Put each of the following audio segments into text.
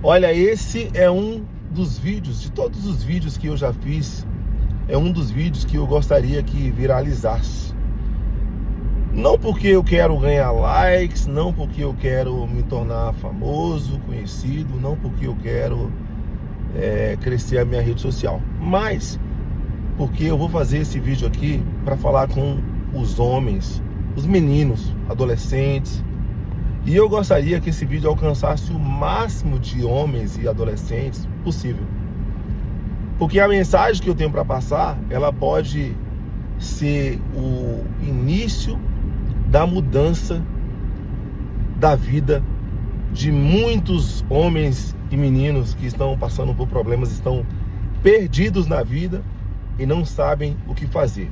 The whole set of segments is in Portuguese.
Olha, esse é um dos vídeos, de todos os vídeos que eu já fiz, é um dos vídeos que eu gostaria que viralizasse. Não porque eu quero ganhar likes, não porque eu quero me tornar famoso, conhecido, não porque eu quero crescer a minha rede social, mas porque eu vou fazer esse vídeo aqui para falar com os homens, os meninos, adolescentes, e eu gostaria que esse vídeo alcançasse o máximo de homens e adolescentes possível, porque a mensagem que eu tenho para passar, ela pode ser o início da mudança da vida de muitos homens e meninos que estão passando por problemas, estão perdidos na vida e não sabem o que fazer.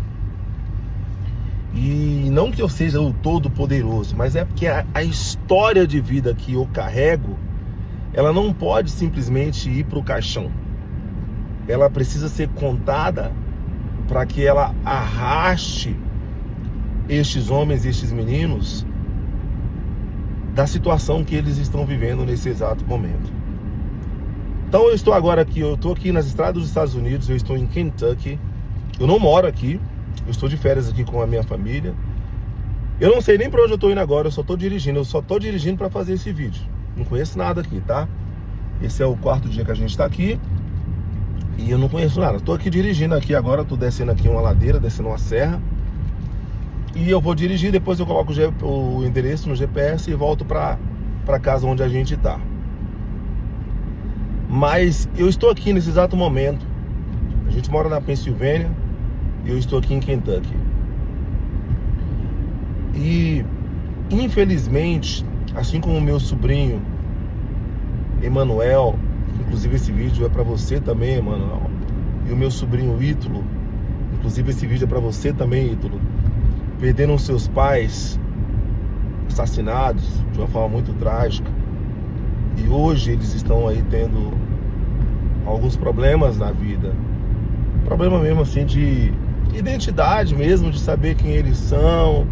E não que eu seja o todo-poderoso, mas é porque a história de vida que eu carrego, ela não pode simplesmente ir para o caixão. Ela precisa ser contada para que ela arraste estes homens e estes meninos da situação que eles estão vivendo nesse exato momento. Então eu estou agora aqui, eu estou aqui nas estradas dos Estados Unidos, eu estou em Kentucky, eu não moro aqui, eu estou de férias aqui com a minha família. Eu não sei nem para onde eu estou indo agora, eu só estou dirigindo para fazer esse vídeo. Não conheço nada aqui, tá? Esse é o 4º dia que a gente está aqui e eu não conheço nada. Estou aqui dirigindo aqui agora, estou descendo aqui uma ladeira, descendo uma serra. E eu vou dirigir, depois eu coloco o endereço no GPS e volto para casa onde a gente está. Mas eu estou aqui nesse exato momento. A gente mora na Pensilvânia e eu estou aqui em Kentucky. E, infelizmente, assim como o meu sobrinho, Emanuel, inclusive esse vídeo é para você também, Emanuel, e o meu sobrinho Ítalo, inclusive esse vídeo é para você também, Ítalo, perderam seus pais assassinados de uma forma muito trágica. E hoje eles estão aí tendo alguns problemas na vida. Problema mesmo assim de identidade mesmo, de saber quem eles são.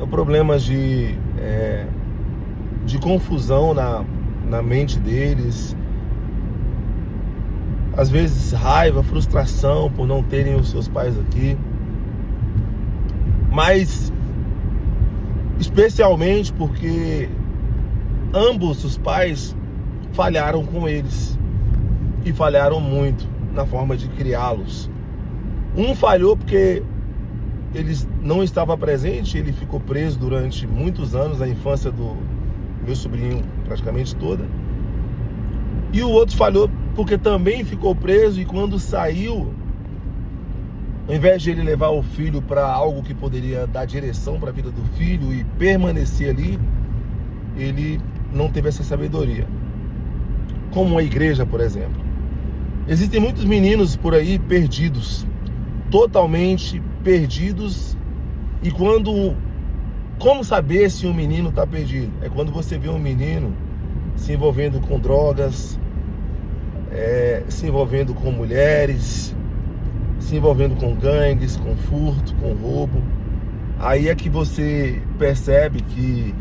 Problemas de confusão na mente deles. Às vezes raiva, frustração por não terem os seus pais aqui. Mas especialmente porque ambos os pais falharam com eles e falharam muito na forma de criá-los. Um falhou porque ele não estava presente, ele ficou preso durante muitos anos, a infância do meu sobrinho praticamente toda. E o outro falhou porque também ficou preso, e quando saiu, ao invés de ele levar o filho para algo que poderia dar direção para a vida do filho e permanecer ali, ele não teve essa sabedoria. Como a igreja, por exemplo. Existem muitos meninos por aí perdidos, totalmente perdidos. E como saber se um menino está perdido? É quando você vê um menino se envolvendo com drogas, se envolvendo com mulheres, se envolvendo com gangues, com furto, com roubo. Aí é que você percebe que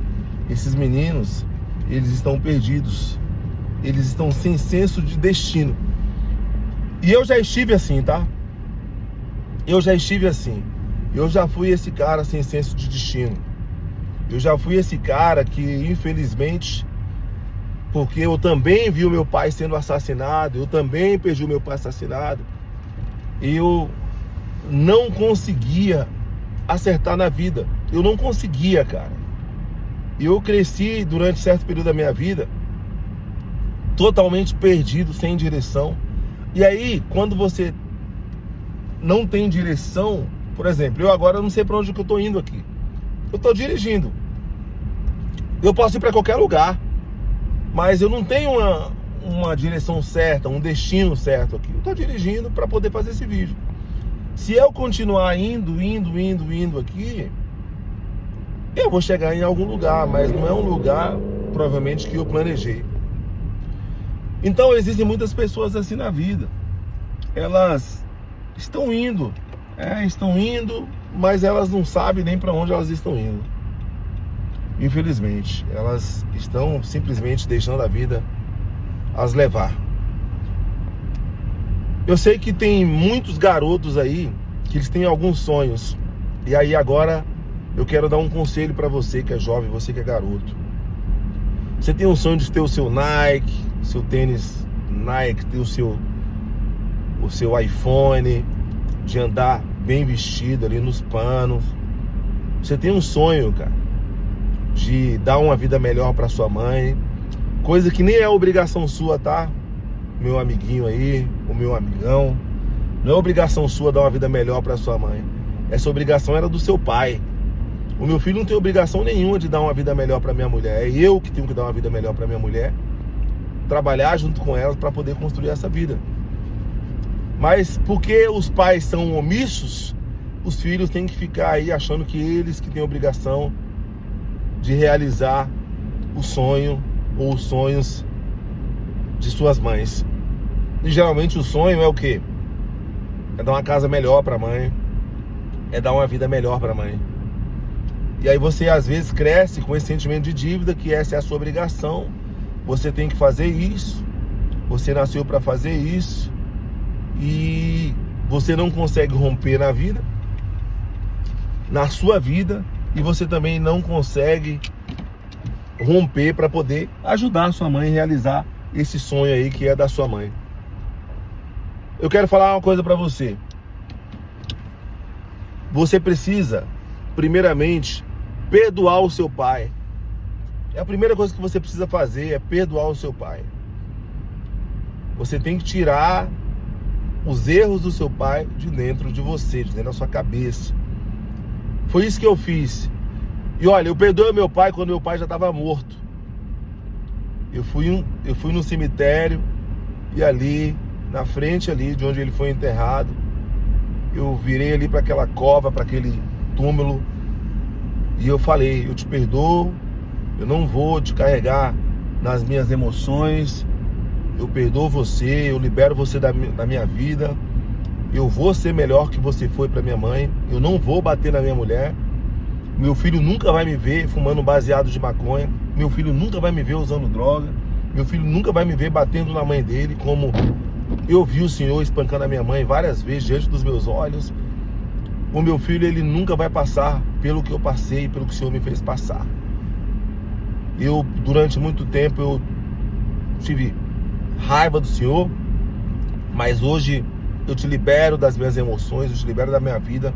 esses meninos, eles estão perdidos, eles estão sem senso de destino. E eu já estive assim, tá? Eu já estive assim. Eu já fui esse cara sem senso de destino. Eu já fui esse cara que, infelizmente, porque eu também vi o meu pai sendo assassinado, eu também perdi o meu pai assassinado, eu não conseguia acertar na vida. Eu não conseguia, cara. Eu cresci durante certo período da minha vida totalmente perdido, sem direção. E aí, quando você não tem direção, por exemplo, eu agora não sei para onde que eu tô indo aqui. Eu tô dirigindo. Eu posso ir para qualquer lugar, mas eu não tenho uma direção certa, um destino certo aqui. Eu tô dirigindo para poder fazer esse vídeo. Se eu continuar indo aqui, eu vou chegar em algum lugar, mas não é um lugar, provavelmente, que eu planejei. Então, existem muitas pessoas assim na vida. Elas estão indo, mas elas não sabem nem para onde elas estão indo. infelizmente, elas estão simplesmente deixando a vida as levar. Eu sei que tem muitos garotos aí que eles têm alguns sonhos. E aí agora eu quero dar um conselho para você que é jovem, você que é garoto. Você tem um sonho de ter o seu Nike, seu tênis Nike, ter o seu iPhone, de andar bem vestido ali nos panos. Você tem um sonho, cara, de dar uma vida melhor para sua mãe, coisa que nem é obrigação sua, tá? Meu amiguinho aí, o meu amigão, não é obrigação sua dar uma vida melhor para sua mãe. Essa obrigação era do seu pai. O meu filho não tem obrigação nenhuma de dar uma vida melhor para minha mulher. É eu que tenho que dar uma vida melhor para minha mulher, trabalhar junto com ela para poder construir essa vida. Mas porque os pais são omissos, os filhos têm que ficar aí achando que eles que têm obrigação de realizar o sonho ou os sonhos de suas mães. E geralmente o sonho é o quê? É dar uma casa melhor para a mãe, é dar uma vida melhor para a mãe. E aí você às vezes cresce com esse sentimento de dívida, que essa é a sua obrigação. Você tem que fazer isso, você nasceu para fazer isso, e você não consegue romper na vida, na sua vida, e você também não consegue romper para poder ajudar a sua mãe a realizar esse sonho aí que é da sua mãe. Eu quero falar uma coisa para você. Você precisa, primeiramente, perdoar o seu pai. É a primeira coisa que você precisa fazer, é perdoar o seu pai. Você tem que tirar os erros do seu pai de dentro de você, de dentro da sua cabeça. Foi isso que eu fiz. E olha, eu perdoei meu pai quando meu pai já estava morto. Eu fui no cemitério e ali, na frente ali de onde ele foi enterrado, eu virei ali para aquela cova, para aquele túmulo, e eu falei: eu te perdoo, eu não vou te carregar nas minhas emoções, eu perdoo você, eu libero você da minha vida, eu vou ser melhor que você foi para minha mãe, eu não vou bater na minha mulher, meu filho nunca vai me ver fumando baseado de maconha, meu filho nunca vai me ver usando droga, meu filho nunca vai me ver batendo na mãe dele, como eu vi o Senhor espancando a minha mãe várias vezes diante dos meus olhos. O meu filho, ele nunca vai passar pelo que eu passei, pelo que o Senhor me fez passar. Eu, durante muito tempo, eu tive raiva do Senhor, mas hoje eu te libero das minhas emoções, eu te libero da minha vida,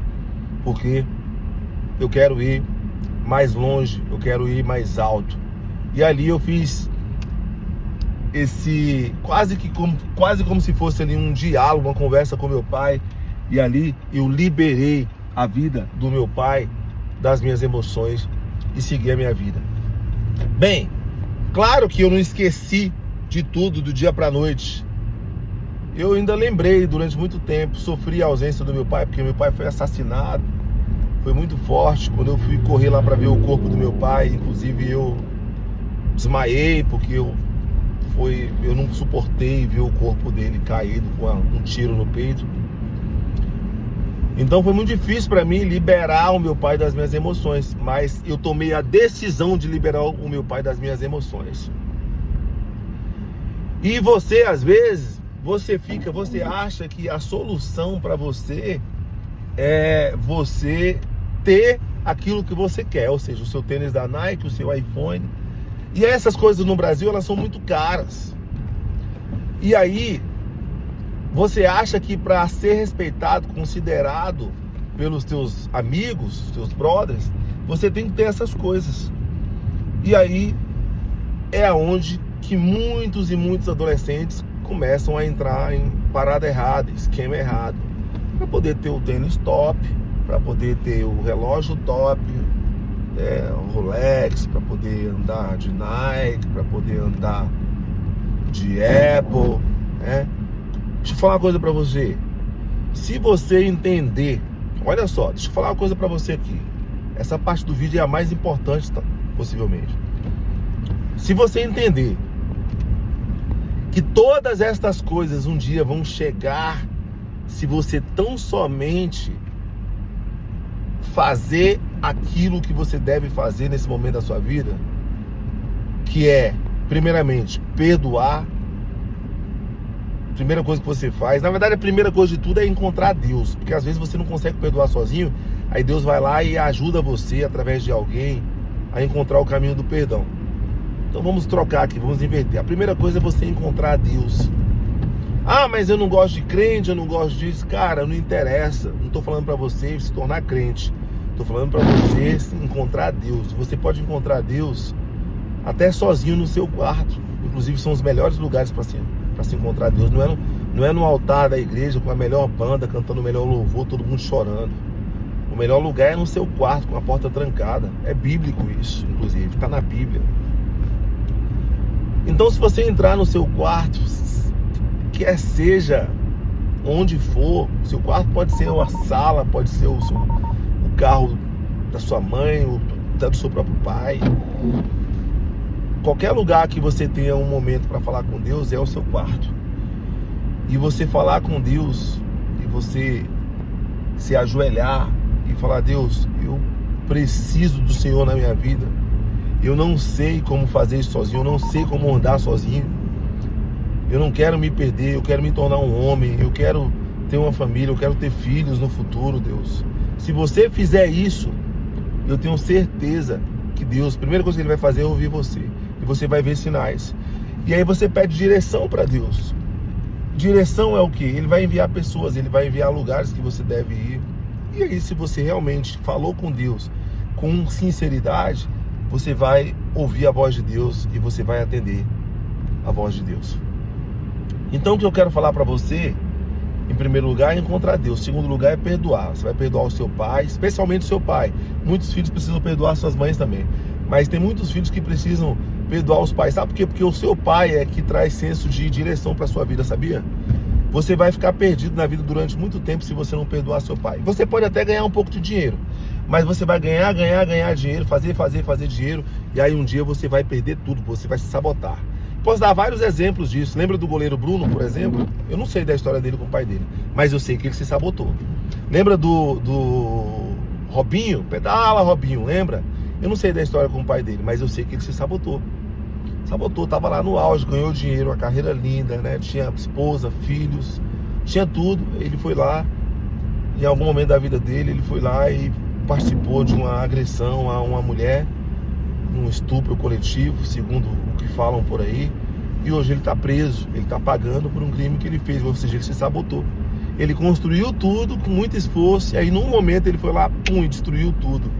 porque eu quero ir mais longe, eu quero ir mais alto. E ali eu fiz esse quase como se fosse ali um diálogo, uma conversa com meu pai, e ali eu liberei a vida do meu pai das minhas emoções e segui a minha vida. Bem, claro que eu não esqueci de tudo do dia para noite. Eu ainda lembrei durante muito tempo, sofri a ausência do meu pai, porque meu pai foi assassinado. Foi muito forte quando eu fui correr lá para ver o corpo do meu pai. Inclusive eu desmaiei porque eu não suportei ver o corpo dele caído com um tiro no peito. Então foi muito difícil para mim liberar o meu pai das minhas emoções, mas eu tomei a decisão de liberar o meu pai das minhas emoções. E você, às vezes, você acha que a solução para você é você ter aquilo que você quer, ou seja, o seu tênis da Nike, o seu iPhone. E essas coisas no Brasil, elas são muito caras. E aí, você acha que para ser respeitado, considerado pelos teus amigos, teus brothers, você tem que ter essas coisas. E aí é onde que muitos e muitos adolescentes começam a entrar em parada errada, esquema errado. Para poder ter o tênis top, para poder ter o relógio top, Rolex, para poder andar de Nike, para poder andar de Apple, né? Deixa eu falar uma coisa para você. Se você entender, olha só, deixa eu falar uma coisa para você aqui. Essa parte do vídeo é a mais importante, tá? Possivelmente. Se você entender que todas estas coisas um dia vão chegar, se você tão somente fazer aquilo que você deve fazer nesse momento da sua vida, que é, primeiramente, perdoar. Primeira coisa que você faz, na verdade a primeira coisa de tudo é encontrar Deus, porque às vezes você não consegue perdoar sozinho, aí Deus vai lá e ajuda você, através de alguém, a encontrar o caminho do perdão. Então vamos trocar aqui, vamos inverter. A primeira coisa é você encontrar Deus. Ah, mas eu não gosto de crente, eu não gosto disso. Cara, não interessa, não estou falando para você se tornar crente, estou falando para você encontrar Deus. Você pode encontrar Deus até sozinho no seu quarto, inclusive são os melhores lugares para se encontrar Deus. Não é no altar da igreja com a melhor banda, cantando o melhor louvor, todo mundo chorando. O melhor lugar é no seu quarto, com a porta trancada. É bíblico isso, inclusive, está na Bíblia. Então, se você entrar no seu quarto, quer seja onde for, seu quarto pode ser uma sala, pode ser o carro da sua mãe, ou do seu próprio pai. Qualquer lugar que você tenha um momento para falar com Deus é o seu quarto. E você falar com Deus, e você se ajoelhar e falar: Deus, eu preciso do Senhor na minha vida. Eu não sei como fazer isso sozinho, eu não sei como andar sozinho. Eu não quero me perder, eu quero me tornar um homem, eu quero ter uma família, eu quero ter filhos no futuro, Deus. Se você fizer isso, eu tenho certeza que Deus, a primeira coisa que Ele vai fazer é ouvir você. E você vai ver sinais. E aí você pede direção para Deus. Direção é o quê? Ele vai enviar pessoas, Ele vai enviar lugares que você deve ir. E aí, se você realmente falou com Deus com sinceridade, você vai ouvir a voz de Deus e você vai atender a voz de Deus. Então o que eu quero falar para você, em primeiro lugar, é encontrar Deus. Em segundo lugar, é perdoar. Você vai perdoar o seu pai, especialmente o seu pai. Muitos filhos precisam perdoar suas mães também. Mas tem muitos filhos que precisam perdoar os pais. Sabe por quê? Porque o seu pai é que traz senso de direção para sua vida, sabia? Você vai ficar perdido na vida durante muito tempo se você não perdoar seu pai. Você pode até ganhar um pouco de dinheiro, mas você vai ganhar dinheiro, fazer dinheiro, e aí um dia você vai perder tudo, você vai se sabotar. Posso dar vários exemplos disso. Lembra do goleiro Bruno, por exemplo? Eu não sei da história dele com o pai dele, mas eu sei que ele se sabotou. Lembra do Robinho? Pedala, Robinho, lembra? Eu não sei da história com o pai dele, mas eu sei que ele se sabotou. Tava lá no auge, ganhou dinheiro, uma carreira linda, né? Tinha esposa, filhos, tinha tudo. Ele foi lá, em algum momento da vida dele, ele foi lá e participou de uma agressão a uma mulher, um estupro coletivo, segundo o que falam por aí. E hoje ele está preso, ele está pagando por um crime que ele fez, ou seja, ele se sabotou. Ele construiu tudo com muito esforço, e aí num momento ele foi lá, pum, e destruiu tudo.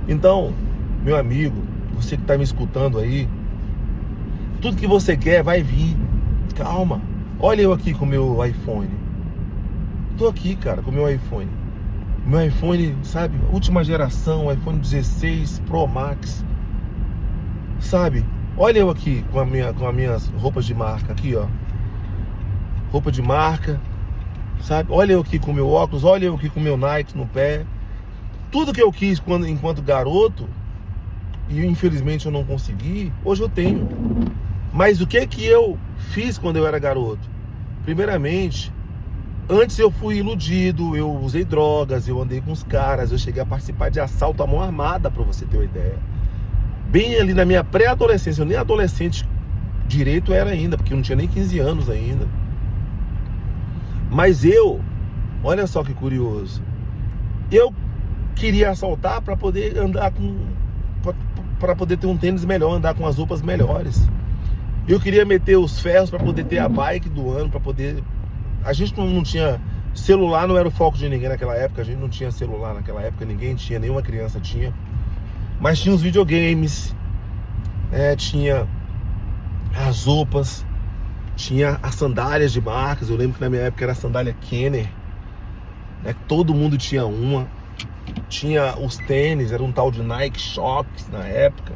Então, meu amigo, você que está me escutando aí, tudo que você quer vai vir. Calma. Olha eu aqui com o meu iPhone. Tô aqui, cara, com o meu iPhone. Meu iPhone, sabe, última geração, iPhone 16 Pro Max. Sabe? Olha eu aqui com as minhas roupas de marca aqui, ó. Roupa de marca. Sabe? Olha eu aqui com o meu óculos, olha eu aqui com o meu Nike no pé. Tudo que eu quis enquanto garoto, e infelizmente eu não consegui, hoje eu tenho. Mas o que eu fiz quando eu era garoto? Primeiramente, antes eu fui iludido, eu usei drogas, eu andei com os caras, eu cheguei a participar de assalto à mão armada, para você ter uma ideia. Bem ali na minha pré-adolescência, eu nem adolescente direito era ainda, porque eu não tinha nem 15 anos ainda. Mas olha só que curioso, eu queria assaltar para poder andar para poder ter um tênis melhor, andar com as roupas melhores. Eu queria meter os ferros para poder ter a bike do ano, para poder... A gente não tinha... Celular não era o foco de ninguém naquela época, a gente não tinha celular naquela época, ninguém tinha, nenhuma criança tinha. Mas tinha os videogames, tinha as roupas, tinha as sandálias de marcas. Eu lembro que na minha época era a sandália Kenner, né? Todo mundo tinha uma. Tinha os tênis, era um tal de Nike Shox na época.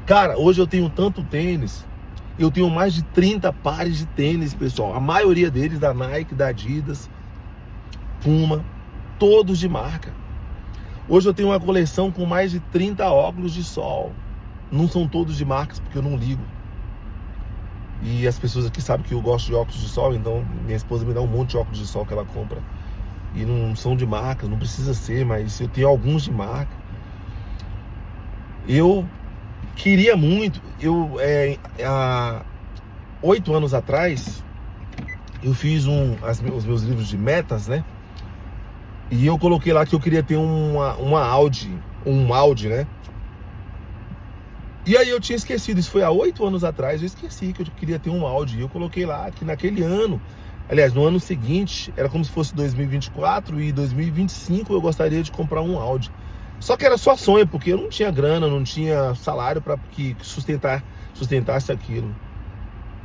Cara, hoje eu tenho tanto tênis, eu tenho mais de 30 pares de tênis, pessoal. A maioria deles da Nike, da Adidas, Puma, todos de marca. Hoje eu tenho uma coleção com mais de 30 óculos de sol. Não são todos de marcas, porque eu não ligo. E as pessoas aqui sabem que eu gosto de óculos de sol, então minha esposa me dá um monte de óculos de sol que ela compra. e não são de marca, não precisa ser, mas eu tenho alguns de marca. Eu queria muito, há 8 anos atrás, eu fiz os meus livros de metas, né? E eu coloquei lá que eu queria ter um Audi, né? E aí eu tinha esquecido, isso foi há 8 anos atrás, eu esqueci que eu queria ter um Audi. Eu coloquei lá que naquele ano, aliás, no ano seguinte, era como se fosse 2024 e 2025 eu gostaria de comprar um Audi. Só que era só sonho, porque eu não tinha grana, não tinha salário para que sustentasse aquilo.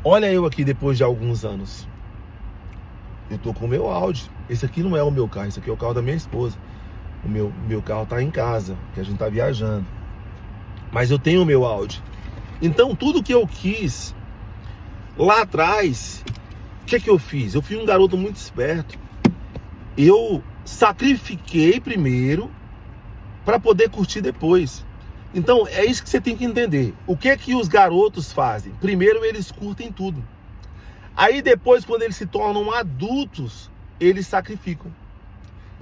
Olha eu aqui depois de alguns anos. Eu tô com o meu Audi. Esse aqui não é o meu carro, esse aqui é o carro da minha esposa. O meu carro tá em casa, que a gente tá viajando. Mas eu tenho o meu Audi. Então tudo que eu quis lá atrás, o que eu fiz? Eu fui um garoto muito esperto. Eu sacrifiquei primeiro para poder curtir depois. Então é isso que você tem que entender. O que é que os garotos fazem? Primeiro eles curtem tudo. Aí depois, quando eles se tornam adultos, eles sacrificam.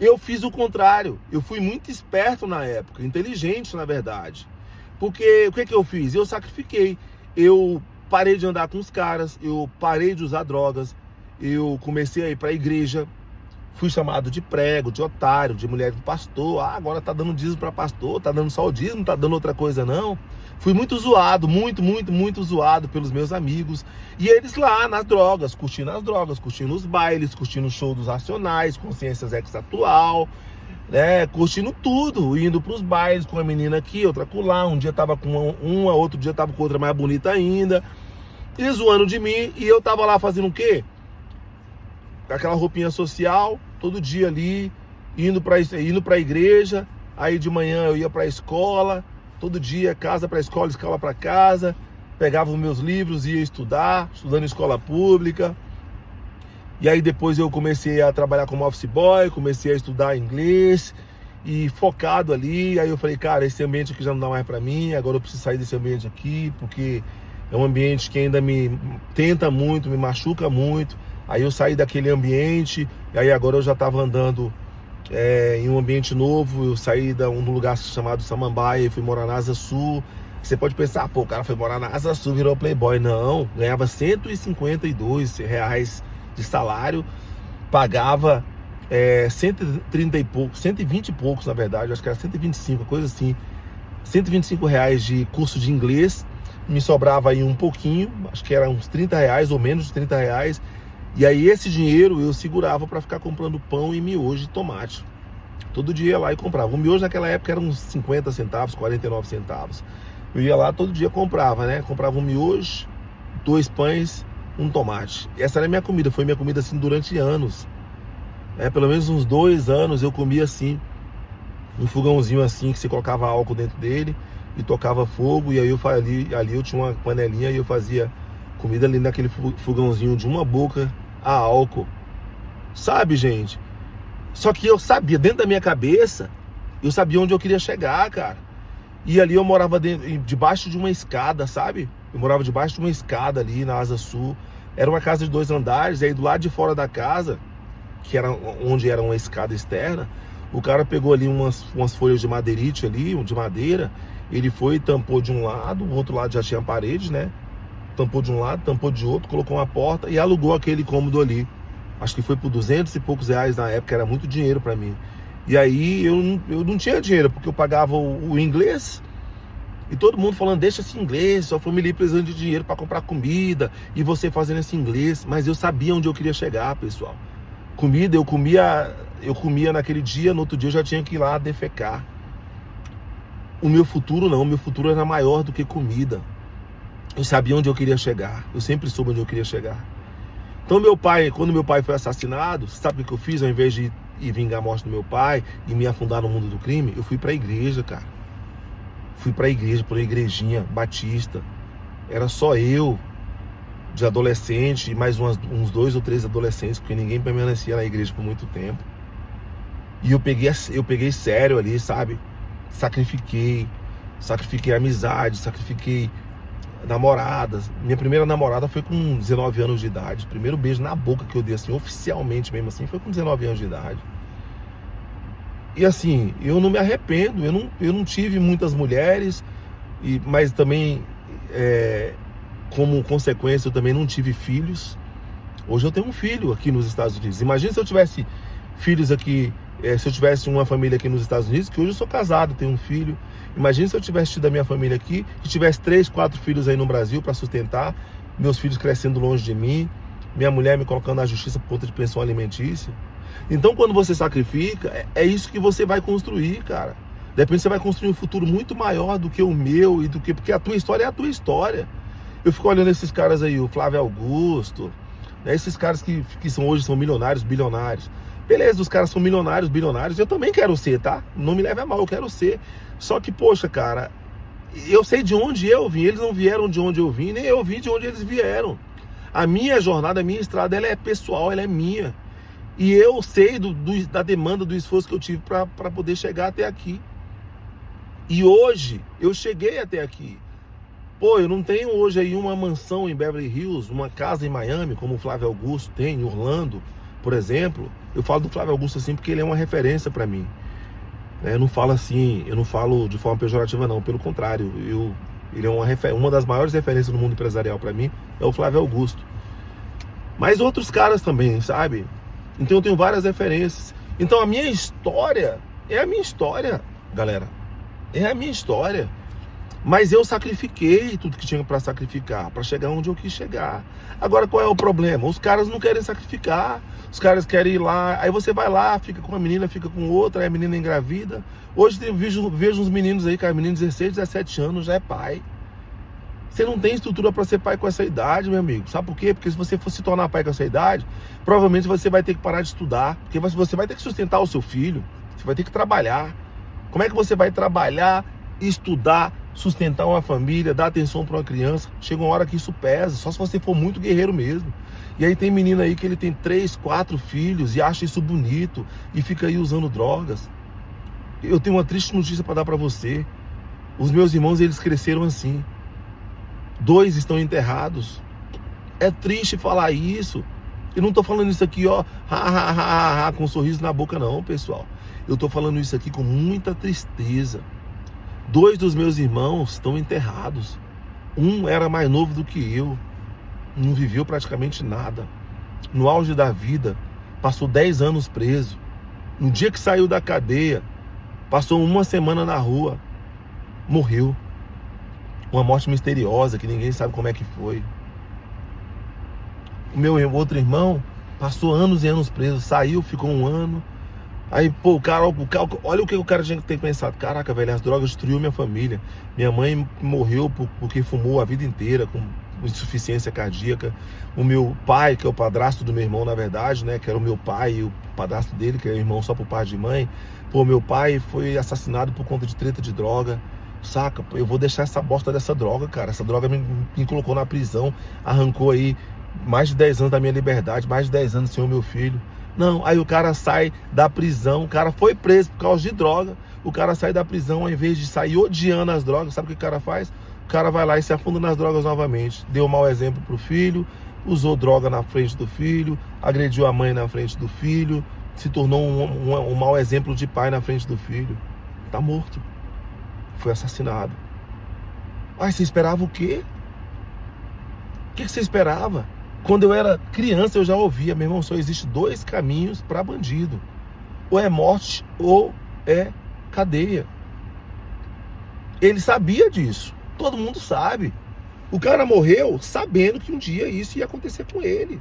Eu fiz o contrário. Eu fui muito esperto na época, inteligente na verdade. Porque o que eu fiz? Eu sacrifiquei. Eu parei de andar com os caras, eu parei de usar drogas, eu comecei a ir para a igreja. Fui chamado de prego, de otário, de mulher do pastor. Ah, agora tá dando dízimo para pastor, tá dando só o dízimo, não tá dando outra coisa não. Fui muito zoado, muito zoado pelos meus amigos. E eles lá nas drogas, curtindo os bailes, curtindo o show dos Racionais, Consciências Ex-Atual, né? Curtindo tudo, indo pros bailes com uma menina aqui, outra acolá. Um dia tava com uma, outro dia tava com outra mais bonita ainda. E zoando de mim, e eu tava lá fazendo o quê? Aquela roupinha social, todo dia ali, indo pra igreja. Aí de manhã eu ia pra escola, todo dia, casa pra escola, escola pra casa. Pegava os meus livros, ia estudar, estudando em escola pública. E aí depois eu comecei a trabalhar como office boy, comecei a estudar inglês e focado ali. Aí eu falei, cara, esse ambiente aqui já não dá mais pra mim, agora eu preciso sair desse ambiente aqui, porque é um ambiente que ainda me tenta muito, me machuca muito. Aí eu saí daquele ambiente, e aí agora eu já estava andando em um ambiente novo. Eu saí de um lugar chamado Samambaia e fui morar na Asa Sul. Você pode pensar, pô, o cara foi morar na Asa Sul, virou playboy. Não, ganhava R$152 de salário, pagava 130 e poucos, 120 e poucos na verdade, acho que era 125, coisa assim. R$125 de curso de inglês, me sobrava aí um pouquinho, acho que era uns R$30 ou menos de R$30. E aí esse dinheiro eu segurava para ficar comprando pão e miojo de tomate. Todo dia ia lá e comprava. O miojo naquela época era uns 50 centavos, 49 centavos. Eu ia lá todo dia comprava, né? Comprava um miojo, 2 pães, um tomate. Essa era a minha comida, foi minha comida assim durante anos. Pelo menos uns 2 anos eu comia assim, um fogãozinho assim que você colocava álcool dentro dele e tocava fogo. E aí ali eu tinha uma panelinha e eu fazia comida ali naquele fogãozinho de uma boca a álcool. Sabe, gente? Só que eu sabia, dentro da minha cabeça, eu sabia onde eu queria chegar, cara. E ali eu morava debaixo de uma escada, sabe? Eu morava debaixo de uma escada ali na Asa Sul. Era uma casa de 2 andares, e aí do lado de fora da casa, que era onde era uma escada externa, o cara pegou ali umas folhas de madeirite ali, de madeira. Ele foi e tampou de um lado, o outro lado já tinha parede, né? Tampou de um lado, tampou de outro, colocou uma porta e alugou aquele cômodo ali. Acho que foi por 200 e poucos reais na época, era muito dinheiro para mim. E aí eu não tinha dinheiro, porque eu pagava o inglês e todo mundo falando, deixa esse inglês, sua família precisando de dinheiro para comprar comida e você fazendo esse inglês. Mas eu sabia onde eu queria chegar, pessoal. Comida, eu comia naquele dia, no outro dia eu já tinha que ir lá defecar. O meu futuro não, o meu futuro era maior do que comida. Eu sabia onde eu queria chegar, eu sempre soube onde eu queria chegar. Então quando meu pai foi assassinado, sabe o que eu fiz? Ao invés de ir vingar a morte do meu pai e me afundar no mundo do crime, eu fui pra igreja, cara. Fui pra igreja, pra uma igrejinha batista. Era só eu, de adolescente, e mais uns 2 ou 3 adolescentes, porque ninguém permanecia na igreja por muito tempo. E eu peguei sério ali, sabe? Sacrifiquei amizade, sacrifiquei namoradas. Minha primeira namorada foi com 19 anos de idade. O primeiro beijo na boca que eu dei assim, oficialmente mesmo assim, foi com 19 anos de idade. E assim, eu não me arrependo, eu não tive muitas mulheres, mas também, como consequência, eu também não tive filhos. Hoje eu tenho um filho aqui nos Estados Unidos. Imagina se eu tivesse filhos aqui, se eu tivesse uma família aqui nos Estados Unidos, que hoje eu sou casado, tenho um filho. Imagina se eu tivesse tido a minha família aqui, e tivesse 3, 4 filhos aí no Brasil para sustentar, meus filhos crescendo longe de mim, minha mulher me colocando na justiça por conta de pensão alimentícia. Então, quando você sacrifica, é isso que você vai construir, cara. De repente você vai construir um futuro muito maior do que o meu, porque a tua história é a tua história. Eu fico olhando esses caras aí, o Flávio Augusto, né, esses caras que hoje são milionários, bilionários. Beleza, os caras são milionários, bilionários, eu também quero ser, tá? Não me leve a mal, eu quero ser. Só que, poxa, cara, eu sei de onde eu vim, eles não vieram de onde eu vim, nem eu vim de onde eles vieram. A minha jornada, a minha estrada, ela é pessoal, ela é minha. E eu sei da demanda, do esforço que eu tive para poder chegar até aqui. E hoje, eu cheguei até aqui. Pô, eu não tenho hoje aí uma mansão em Beverly Hills, uma casa em Miami, como o Flávio Augusto tem, em Orlando, por exemplo. Eu falo do Flávio Augusto assim porque ele é uma referência para mim. Eu não falo assim, eu não falo de forma pejorativa não, pelo contrário. Ele é uma das maiores referências no mundo empresarial para mim, é o Flávio Augusto. Mas outros caras também, sabe? Então eu tenho várias referências. Então a minha história é a minha história, galera. É a minha história. Mas eu sacrifiquei tudo que tinha para sacrificar, para chegar onde eu quis chegar. Agora qual é o problema? Os caras não querem sacrificar. Os caras querem ir lá, aí você vai lá, fica com uma menina, fica com outra, aí a menina engravida. Hoje eu vejo uns meninos aí, cara, menino de 16, 17 anos, já é pai. Você não tem estrutura para ser pai com essa idade, meu amigo. Sabe por quê? Porque se você for se tornar pai com essa idade, provavelmente você vai ter que parar de estudar. Porque você vai ter que sustentar o seu filho. Você vai ter que trabalhar. Como é que você vai trabalhar, estudar, sustentar uma família, dar atenção para uma criança? Chega uma hora que isso pesa, só se você for muito guerreiro mesmo. E aí tem menino aí que ele tem 3, 4 filhos e acha isso bonito e fica aí usando drogas. Eu tenho uma triste notícia para dar para você. Os meus irmãos, eles cresceram assim. 2 estão enterrados. É triste falar isso. Eu não tô falando isso aqui, ó, com um sorriso na boca não, pessoal. Eu tô falando isso aqui com muita tristeza. 2 dos meus irmãos estão enterrados. Um era mais novo do que eu. Não viveu praticamente nada. No auge da vida, passou 10 anos preso. No dia que saiu da cadeia, passou uma semana na rua. Morreu. Uma morte misteriosa que ninguém sabe como é que foi. O meu outro irmão passou anos e anos preso. Saiu, ficou 1 ano. Aí, pô, o cara, olha o que o cara tinha que ter pensado. Caraca, velho, as drogas destruiu minha família. Minha mãe morreu porque fumou a vida inteira, com insuficiência cardíaca. O meu pai, que é o padrasto do meu irmão, na verdade, né, que era o meu pai e o padrasto dele, que é irmão só por parte de mãe. Pô, meu pai foi assassinado por conta de treta de droga. Saca? Eu vou deixar essa bosta dessa droga, cara. Essa droga me colocou na prisão, arrancou aí mais de 10 anos da minha liberdade, mais de 10 anos sem o meu filho. Não, aí o cara sai da prisão, o cara foi preso por causa de droga, o cara sai da prisão, ao invés de sair odiando as drogas, sabe o que o cara faz? O cara vai lá e se afunda nas drogas novamente. Deu um mau exemplo pro filho, usou droga na frente do filho, agrediu a mãe na frente do filho, se tornou um mau exemplo de pai na frente do filho. Tá morto. Foi assassinado. Ai, você esperava o quê? O que você esperava? Quando eu era criança eu já ouvia, meu irmão, só existe 2 caminhos para bandido. Ou é morte ou é cadeia. Ele sabia disso. Todo mundo sabe. O cara morreu sabendo que um dia isso ia acontecer com ele.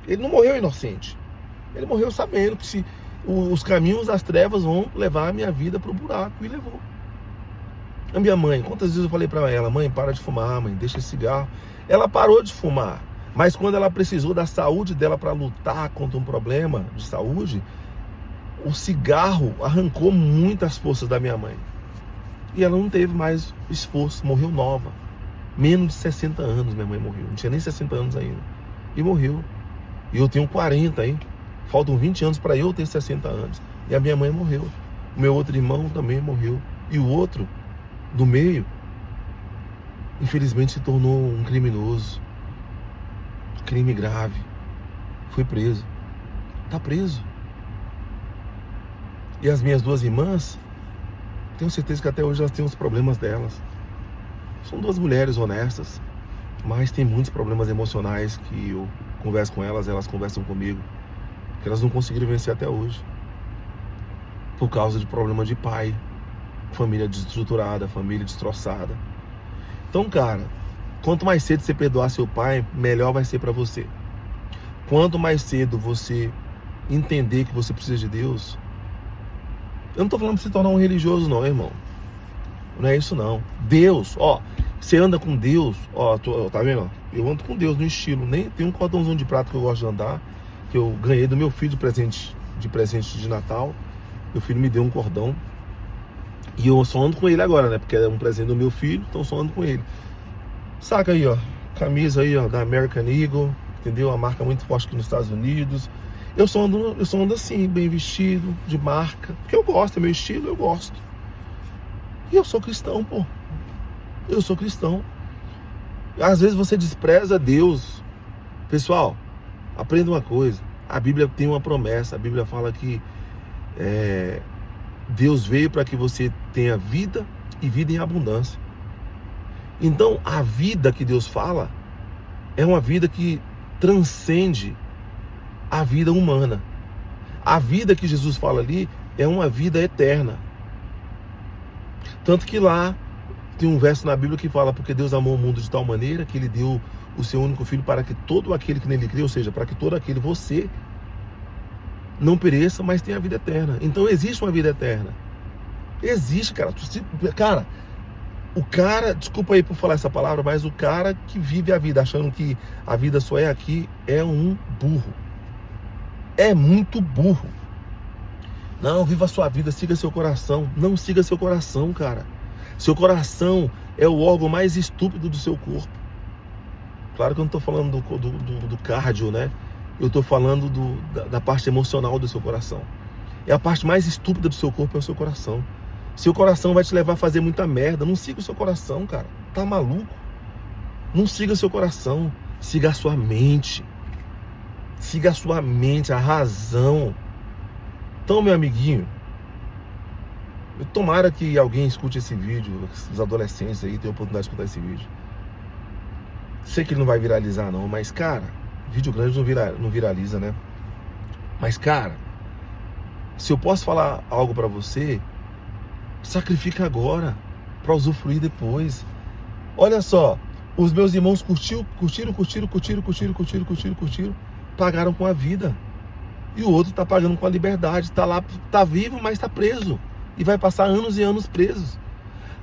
Ele não morreu inocente. Ele morreu sabendo que os caminhos das trevas vão levar a minha vida para o buraco. E levou. A minha mãe, quantas vezes eu falei para ela: mãe, para de fumar, mãe, deixa esse cigarro. Ela parou de fumar. Mas quando ela precisou da saúde dela para lutar contra um problema de saúde, o cigarro arrancou muitas forças da minha mãe. E ela não teve mais esforço, morreu nova. Menos de 60 anos minha mãe morreu, não tinha nem 60 anos ainda. E morreu. E eu tenho 40, hein? Faltam 20 anos para eu ter 60 anos. E a minha mãe morreu. O meu outro irmão também morreu. E o outro, do meio, infelizmente se tornou um criminoso. Crime grave. Foi preso. Tá preso. E as minhas duas irmãs, tenho certeza que até hoje elas têm os problemas delas. São duas mulheres honestas, mas tem muitos problemas emocionais que eu converso com elas, elas conversam comigo, que elas não conseguiram vencer até hoje. Por causa de problema de pai, família desestruturada, família destroçada. Então, cara, quanto mais cedo você perdoar seu pai, melhor vai ser para você. Quanto mais cedo você entender que você precisa de Deus, eu não tô falando pra se tornar um religioso não, irmão. Não é isso não. Deus, ó, você anda com Deus, ó, tá vendo? Eu ando com Deus no estilo, nem tem um cordãozinho de prata que eu gosto de andar, que eu ganhei do meu filho de presente de Natal. Meu filho me deu um cordão e eu só ando com ele agora, né? Porque é um presente do meu filho, então só ando com ele. Saca aí, ó, camisa aí, ó, da American Eagle, entendeu? Uma marca muito forte aqui nos Estados Unidos. Eu só ando assim, bem vestido, de marca, porque eu gosto, é meu estilo, eu gosto. E eu sou cristão, pô. Eu sou cristão. Às vezes você despreza Deus. Pessoal, aprenda uma coisa. A Bíblia tem uma promessa. A Bíblia fala que Deus veio para que você tenha vida e vida em abundância. Então, a vida que Deus fala é uma vida que transcende a vida humana. A vida que Jesus fala ali é uma vida eterna. Tanto que lá tem um verso na Bíblia que fala: porque Deus amou o mundo de tal maneira que Ele deu o seu único filho para que todo aquele que nele crê, ou seja, para que todo aquele, você, não pereça, mas tenha a vida eterna. Então existe uma vida eterna. Existe, cara. Cara, o cara, desculpa aí por falar essa palavra, mas o cara que vive a vida achando que a vida só é aqui é um burro. É muito burro. Não, viva a sua vida, siga seu coração. Não siga seu coração, cara. Seu coração é o órgão mais estúpido do seu corpo. Claro que eu não estou falando do cardio, né? Eu estou falando da parte emocional do seu coração. É a parte mais estúpida do seu corpo, é o seu coração. Seu coração vai te levar a fazer muita merda. Não siga o seu coração, cara. Tá maluco? Não siga seu coração. Siga a sua mente. Siga a sua mente, a razão. Então, meu amiguinho, tomara que alguém escute esse vídeo, os adolescentes aí tenham a oportunidade de escutar esse vídeo. Sei que ele não vai viralizar não, mas cara, vídeo grande não viraliza, né? Mas cara, se eu posso falar algo pra você, sacrifica agora, pra usufruir depois. Olha só, os meus irmãos curtiram, pagaram com a vida. E o outro tá pagando com a liberdade, tá lá, tá vivo, mas tá preso. E vai passar anos e anos presos.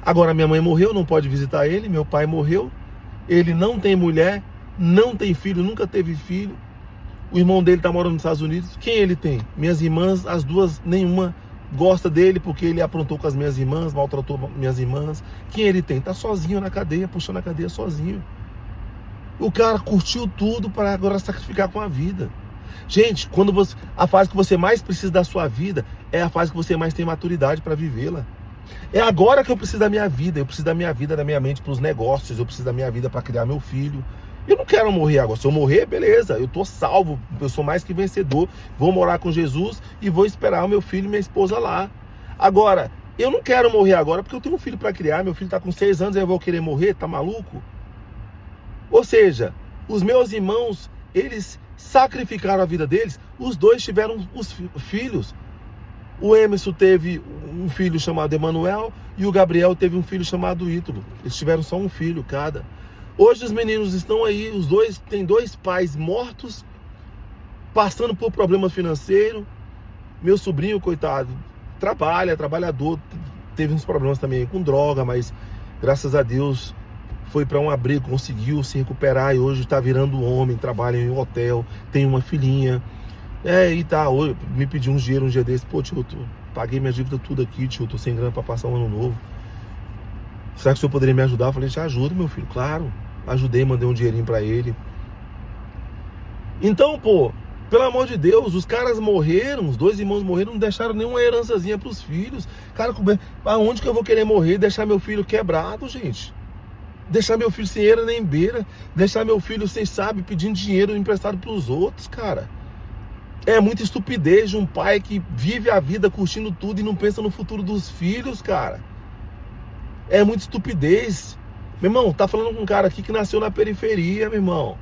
Agora minha mãe morreu, não pode visitar ele, meu pai morreu, ele não tem mulher, não tem filho, nunca teve filho. O irmão dele tá morando nos Estados Unidos. Quem ele tem? Minhas irmãs, as duas, nenhuma gosta dele porque ele aprontou com as minhas irmãs, maltratou minhas irmãs. Quem ele tem? Tá sozinho na cadeia, puxando a cadeia sozinho. O cara curtiu tudo para agora sacrificar com a vida. Gente, a fase que você mais precisa da sua vida é a fase que você mais tem maturidade para vivê-la. É agora que eu preciso da minha vida. Eu preciso da minha vida, da minha mente para os negócios. Eu preciso da minha vida para criar meu filho. Eu não quero morrer agora. Se eu morrer, beleza. Eu tô salvo. Eu sou mais que vencedor. Vou morar com Jesus e vou esperar o meu filho e minha esposa lá. Agora, eu não quero morrer agora porque eu tenho um filho para criar. Meu filho tá com 6 anos e eu vou querer morrer? Tá maluco? Ou seja, os meus irmãos, eles sacrificaram a vida deles. Os dois tiveram os filhos. O Emerson teve um filho chamado Emanuel e o Gabriel teve um filho chamado Ítalo. Eles tiveram só um filho cada. Hoje os meninos estão aí, os dois têm 2 pais mortos, passando por problemas financeiros. Meu sobrinho, coitado, trabalhador, teve uns problemas também com droga, mas graças a Deus foi para um abrigo, conseguiu se recuperar e hoje está virando homem, trabalha em um hotel, tem uma filhinha. E tá, hoje me pediu um dinheiro um dia desse. Pô, tio, paguei minha dívida tudo aqui, tio, tô sem grana para passar um ano novo. Será que o senhor poderia me ajudar? Eu falei, te ajudo, meu filho, claro. Ajudei, mandei um dinheirinho para ele. Então, pô, pelo amor de Deus, os caras morreram, os 2 irmãos morreram, não deixaram nenhuma herançazinha pros filhos. Cara, aonde que eu vou querer morrer e deixar meu filho quebrado, gente? Deixar meu filho sem eira nem beira, deixar meu filho sem pedindo dinheiro emprestado pros outros, cara. É muita estupidez de um pai que vive a vida curtindo tudo e não pensa no futuro dos filhos, cara. É muita estupidez. Meu irmão, tá falando com um cara aqui que nasceu na periferia, meu irmão.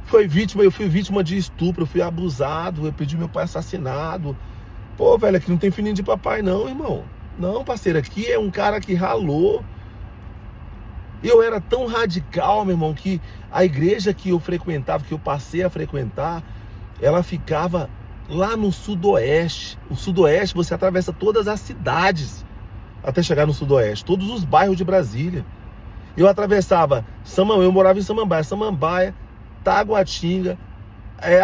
Eu fui vítima de estupro, eu fui abusado, eu pedi meu pai assassinado. Pô, velho, aqui não tem filhinho de papai não, irmão. Não, parceiro, aqui é um cara que ralou. Eu era tão radical, meu irmão, que a igreja que eu frequentava, que eu passei a frequentar, ela ficava lá no sudoeste. O sudoeste, você atravessa todas as cidades até chegar no sudoeste, todos os bairros de Brasília. Eu atravessava, eu morava em Samambaia, Taguatinga,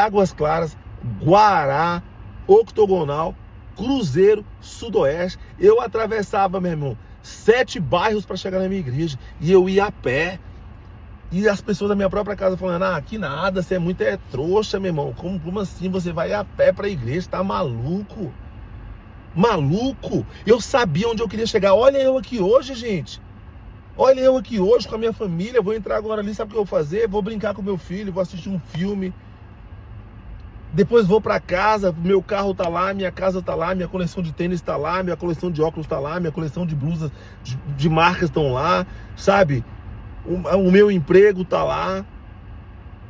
Águas Claras, Guará, Octogonal, Cruzeiro, Sudoeste. Eu atravessava, meu irmão, 7 bairros para chegar na minha igreja. E eu ia a pé. E as pessoas da minha própria casa falando, que nada, você é muito trouxa, meu irmão. Como assim você vai a pé para a igreja? Tá maluco? Maluco? Eu sabia onde eu queria chegar. Olha eu aqui hoje, gente. Olha eu aqui hoje com a minha família. Vou entrar agora ali, sabe o que eu vou fazer? Vou brincar com meu filho, vou assistir um filme. Depois vou para casa, meu carro tá lá, minha casa tá lá, minha coleção de tênis tá lá, minha coleção de óculos tá lá, minha coleção de blusas de marcas estão lá, sabe? O meu emprego tá lá.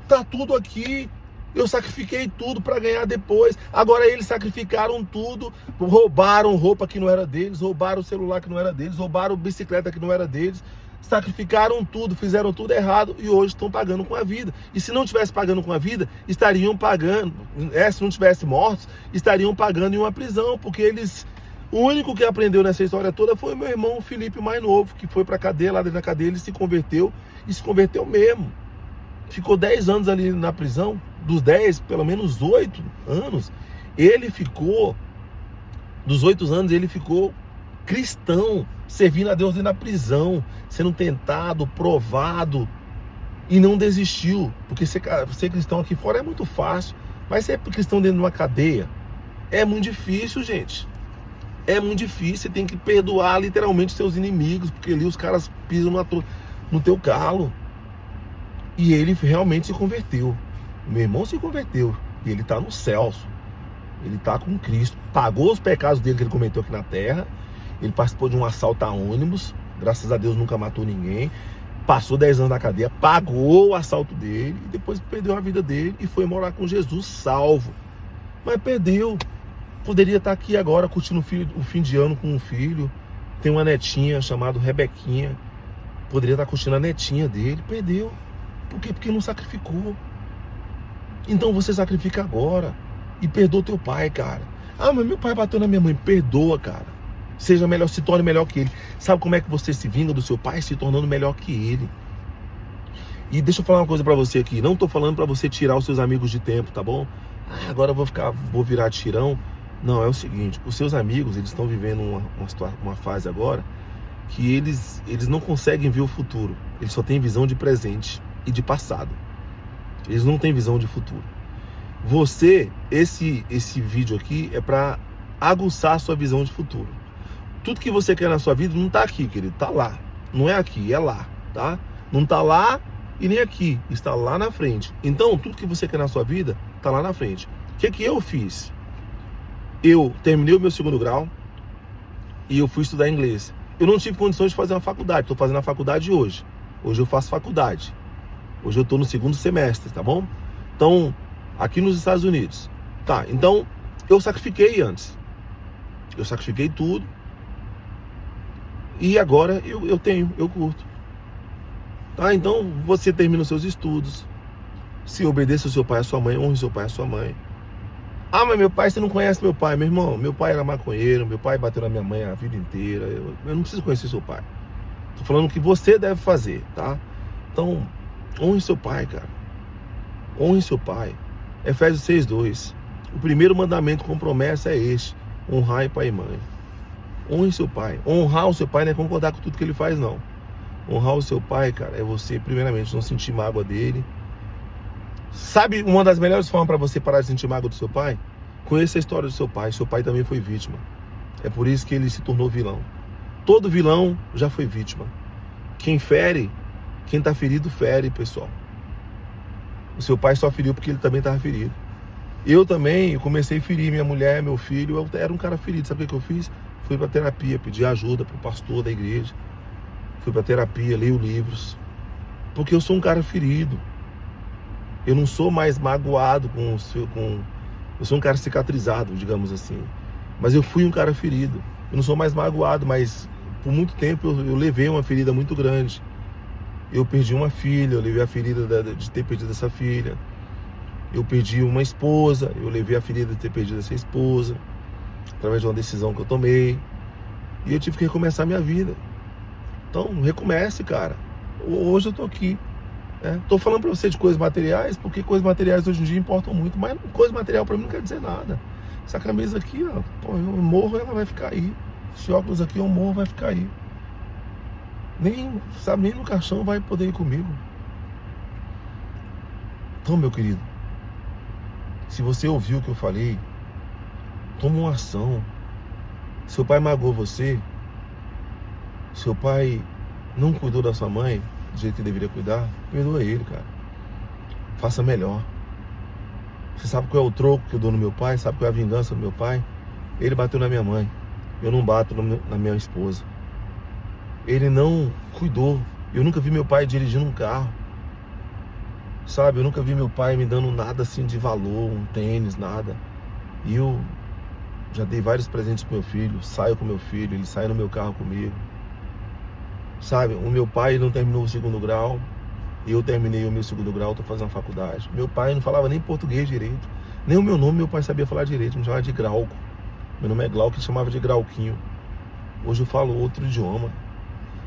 Tá tudo aqui. Eu sacrifiquei tudo para ganhar depois. Agora eles sacrificaram tudo, roubaram roupa que não era deles, roubaram o celular que não era deles, roubaram bicicleta que não era deles, sacrificaram tudo, fizeram tudo errado e hoje estão pagando com a vida. E se não tivesse pagando com a vida, estariam pagando, se não tivesse mortos, estariam pagando em uma prisão, porque eles... O único que aprendeu nessa história toda foi meu irmão Felipe, mais novo, que foi pra cadeia, lá dentro da cadeia ele se converteu, e se converteu mesmo. Ficou 10 anos ali na prisão, dos 10, pelo menos 8 anos, ele ficou, dos 8 anos, ele ficou cristão, servindo a Deus dentro da prisão, sendo tentado, provado, e não desistiu, porque ser cristão aqui fora é muito fácil, mas ser cristão dentro de uma cadeia é muito difícil, gente. É muito difícil, você tem que perdoar literalmente seus inimigos, porque ali os caras pisam no teu calo. E ele realmente se converteu. O meu irmão se converteu. E ele está no céu. Ele está com Cristo. Pagou os pecados dele que ele cometeu aqui na terra. Ele participou de um assalto a ônibus. Graças a Deus nunca matou ninguém. Passou 10 anos na cadeia. Pagou o assalto dele. E depois perdeu a vida dele. E foi morar com Jesus salvo. Mas perdeu. Poderia estar aqui agora curtindo o fim de ano com um filho. Tem uma netinha chamada Rebequinha. Poderia estar curtindo a netinha dele. Perdeu. Por quê? Porque não sacrificou. Então você sacrifica agora. E perdoa teu pai, cara. Mas meu pai bateu na minha mãe. Perdoa, cara. Seja melhor, se torne melhor que ele. Sabe como é que você se vinga do seu pai? Se tornando melhor que ele. E deixa eu falar uma coisa pra você aqui. Não tô falando pra você tirar os seus amigos de tempo, tá bom? Agora eu vou virar tirão. Não, é o seguinte. Os seus amigos, eles estão vivendo uma fase agora que eles não conseguem ver o futuro. Eles só têm visão de presente e de passado. Eles não têm visão de futuro. Esse vídeo aqui é para aguçar a sua visão de futuro. Tudo que você quer na sua vida não tá aqui, querido, tá lá. Não é aqui, é lá, tá? Não tá lá e nem aqui, está lá na frente. Então, tudo que você quer na sua vida tá lá na frente. O que eu fiz? Eu terminei o meu 2º grau e eu fui estudar inglês. Eu não tive condições de fazer uma faculdade, estou fazendo a faculdade hoje. Hoje eu faço faculdade. Hoje eu estou no 2º semestre, tá bom? Então, aqui nos Estados Unidos. Tá, então eu sacrifiquei antes. Eu sacrifiquei tudo. E agora eu curto. Tá, então você termina os seus estudos. Se obedeça ao seu pai e à sua mãe, honre seu pai e a sua mãe. Mas meu pai, você não conhece meu pai. Meu irmão, meu pai era maconheiro, meu pai bateu na minha mãe a vida inteira. Eu não preciso conhecer seu pai. Tô falando o que você deve fazer, tá? Então, honre seu pai, cara. Honre seu pai. Efésios 6:2. O primeiro mandamento com promessa é este: honrar pai e mãe. Honre seu pai. Honrar o seu pai não é concordar com tudo que ele faz, não. Honrar o seu pai, cara, é você, primeiramente, não sentir mágoa dele. Sabe uma das melhores formas para você parar de sentir mágoa do seu pai? Conheça a história do seu pai. Seu pai também foi vítima. É por isso que ele se tornou vilão. Todo vilão já foi vítima. Quem fere, quem tá ferido, fere, pessoal. O seu pai só feriu porque ele também estava ferido. Eu também comecei a ferir minha mulher, meu filho. Eu era um cara ferido. Sabe o que eu fiz? Fui para terapia, pedi ajuda para o pastor da igreja. Fui para terapia, leio livros. Porque eu sou um cara ferido. Eu não sou mais magoado eu sou um cara cicatrizado, digamos assim. Mas eu fui um cara ferido. Eu não sou mais magoado, mas por muito tempo eu levei uma ferida muito grande. Eu perdi uma filha, eu levei a ferida de ter perdido essa filha. Eu perdi uma esposa, eu levei a ferida de ter perdido essa esposa, através de uma decisão que eu tomei. E eu tive que recomeçar a minha vida. Então, recomece, cara. Hoje eu tô aqui. Tô falando pra você de coisas materiais, porque coisas materiais hoje em dia importam muito, mas coisa material pra mim não quer dizer nada. Essa camisa aqui, ó, pô, eu morro, ela vai ficar aí. Esse óculos aqui, eu morro, vai ficar aí. Nem no caixão vai poder ir comigo. Então, meu querido, se você ouviu o que eu falei, toma uma ação. Seu pai magoou você, seu pai não cuidou da sua mãe do jeito que deveria cuidar, perdoa ele, cara. Faça melhor. Você sabe qual é o troco que eu dou no meu pai? Sabe qual é a vingança do meu pai? Ele bateu na minha mãe. Eu não bato na minha esposa. Ele não cuidou. Eu nunca vi meu pai dirigindo um carro. Sabe, eu nunca vi meu pai me dando nada assim de valor, um tênis, nada. E eu já dei vários presentes pro meu filho, saio com meu filho, ele sai no meu carro comigo. Sabe, o meu pai não terminou o 2º grau, eu terminei o meu 2º grau, tô fazendo faculdade. Meu pai não falava nem português direito, nem o meu nome meu pai sabia falar direito, me chamava de Grauco. Meu nome é Glauco, ele chamava de Grauquinho. Hoje eu falo outro idioma.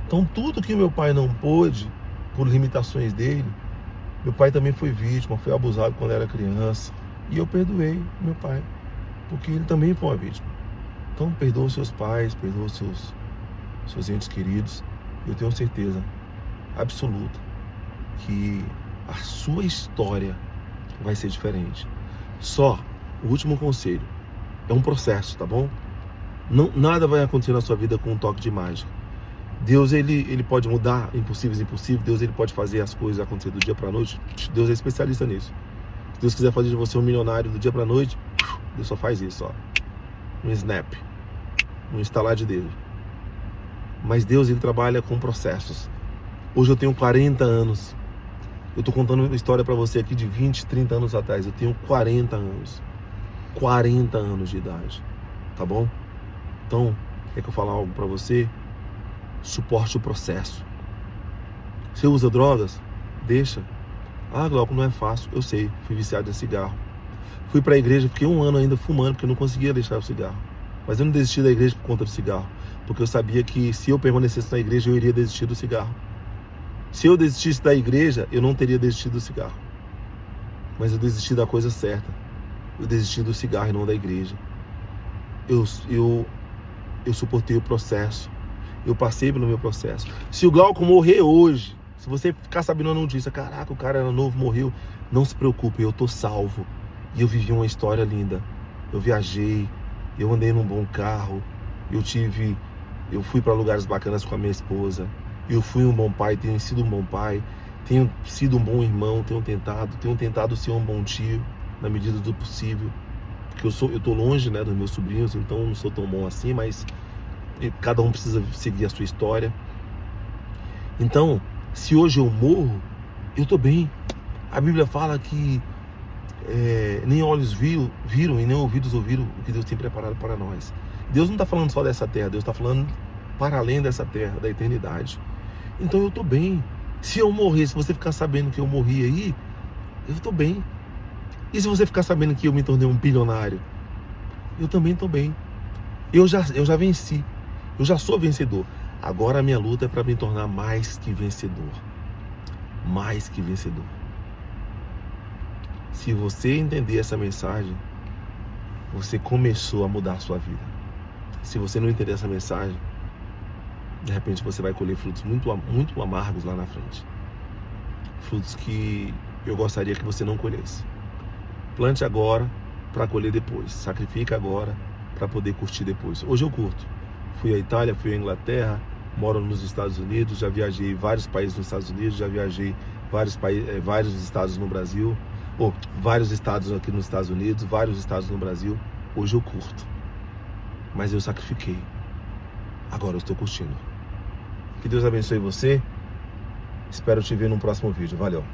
Então tudo que meu pai não pôde, por limitações dele, meu pai também foi vítima, foi abusado quando era criança. E eu perdoei meu pai, porque ele também foi uma vítima. Então perdoa os seus pais, perdoa os seus entes queridos. Eu tenho certeza absoluta que a sua história vai ser diferente. Só, o último conselho, é um processo, tá bom? Nada vai acontecer na sua vida com um toque de mágica. Deus, ele pode mudar impossíveis. Deus, ele pode fazer as coisas acontecer do dia para a noite. Deus é especialista nisso. Se Deus quiser fazer de você um milionário do dia para a noite, Deus só faz isso, ó. Um snap, um instalar de dedo. Mas Deus, ele trabalha com processos. Hoje eu tenho 40 anos. Eu tô contando uma história para você aqui de 20, 30 anos atrás. Eu tenho 40 anos. 40 anos de idade. Tá bom? Então, quer que eu fale algo para você? Suporte o processo. Você usa drogas? Deixa. Ah, Glauco, não é fácil. Eu sei, fui viciado em cigarro. Fui para a igreja, fiquei 1 ano ainda fumando, porque eu não conseguia deixar o cigarro. Mas eu não desisti da igreja por conta do cigarro, porque eu sabia que se eu permanecesse na igreja, eu iria desistir do cigarro. Se eu desistisse da igreja, eu não teria desistido do cigarro. Mas eu desisti da coisa certa. Eu desisti do cigarro e não da igreja. Eu suportei o processo. Eu passei pelo meu processo. Se o Glauco morrer hoje, se você ficar sabendo a notícia, caraca, o cara era novo, morreu, não se preocupe, eu tô salvo. E eu vivi uma história linda. Eu viajei, eu andei num bom carro, eu fui para lugares bacanas com a minha esposa. Eu fui um bom pai, tenho sido um bom pai, tenho sido um bom irmão, tenho tentado ser um bom tio, na medida do possível. Porque eu tô longe, né, dos meus sobrinhos, então eu não sou tão bom assim, mas cada um precisa seguir a sua história. Então, se hoje eu morro, eu tô bem. A Bíblia fala que nem olhos viram e nem ouvidos ouviram o que Deus tem preparado para nós. Deus não está falando só dessa terra, Deus está falando para além dessa terra, da eternidade. Então eu tô bem. Se eu morrer, se você ficar sabendo que eu morri aí, eu tô bem. E se você ficar sabendo que eu me tornei um bilionário, eu também tô bem. Eu já venci. Eu já sou vencedor. Agora a minha luta é para me tornar mais que vencedor. Mais que vencedor. Se você entender essa mensagem, você começou a mudar a sua vida. Se você não entender essa mensagem, de repente você vai colher frutos muito amargos lá na frente. Frutos que eu gostaria que você não colhesse. Plante agora para colher depois. Sacrifica agora para poder curtir depois. Hoje eu curto. Fui à Itália, fui à Inglaterra, moro nos Estados Unidos, já viajei vários países nos Estados Unidos, já viajei vários estados no Brasil. vários estados aqui nos Estados Unidos, vários estados no Brasil. Hoje eu curto, mas eu sacrifiquei. Agora eu estou curtindo. Que Deus abençoe você. Espero te ver no próximo vídeo. Valeu.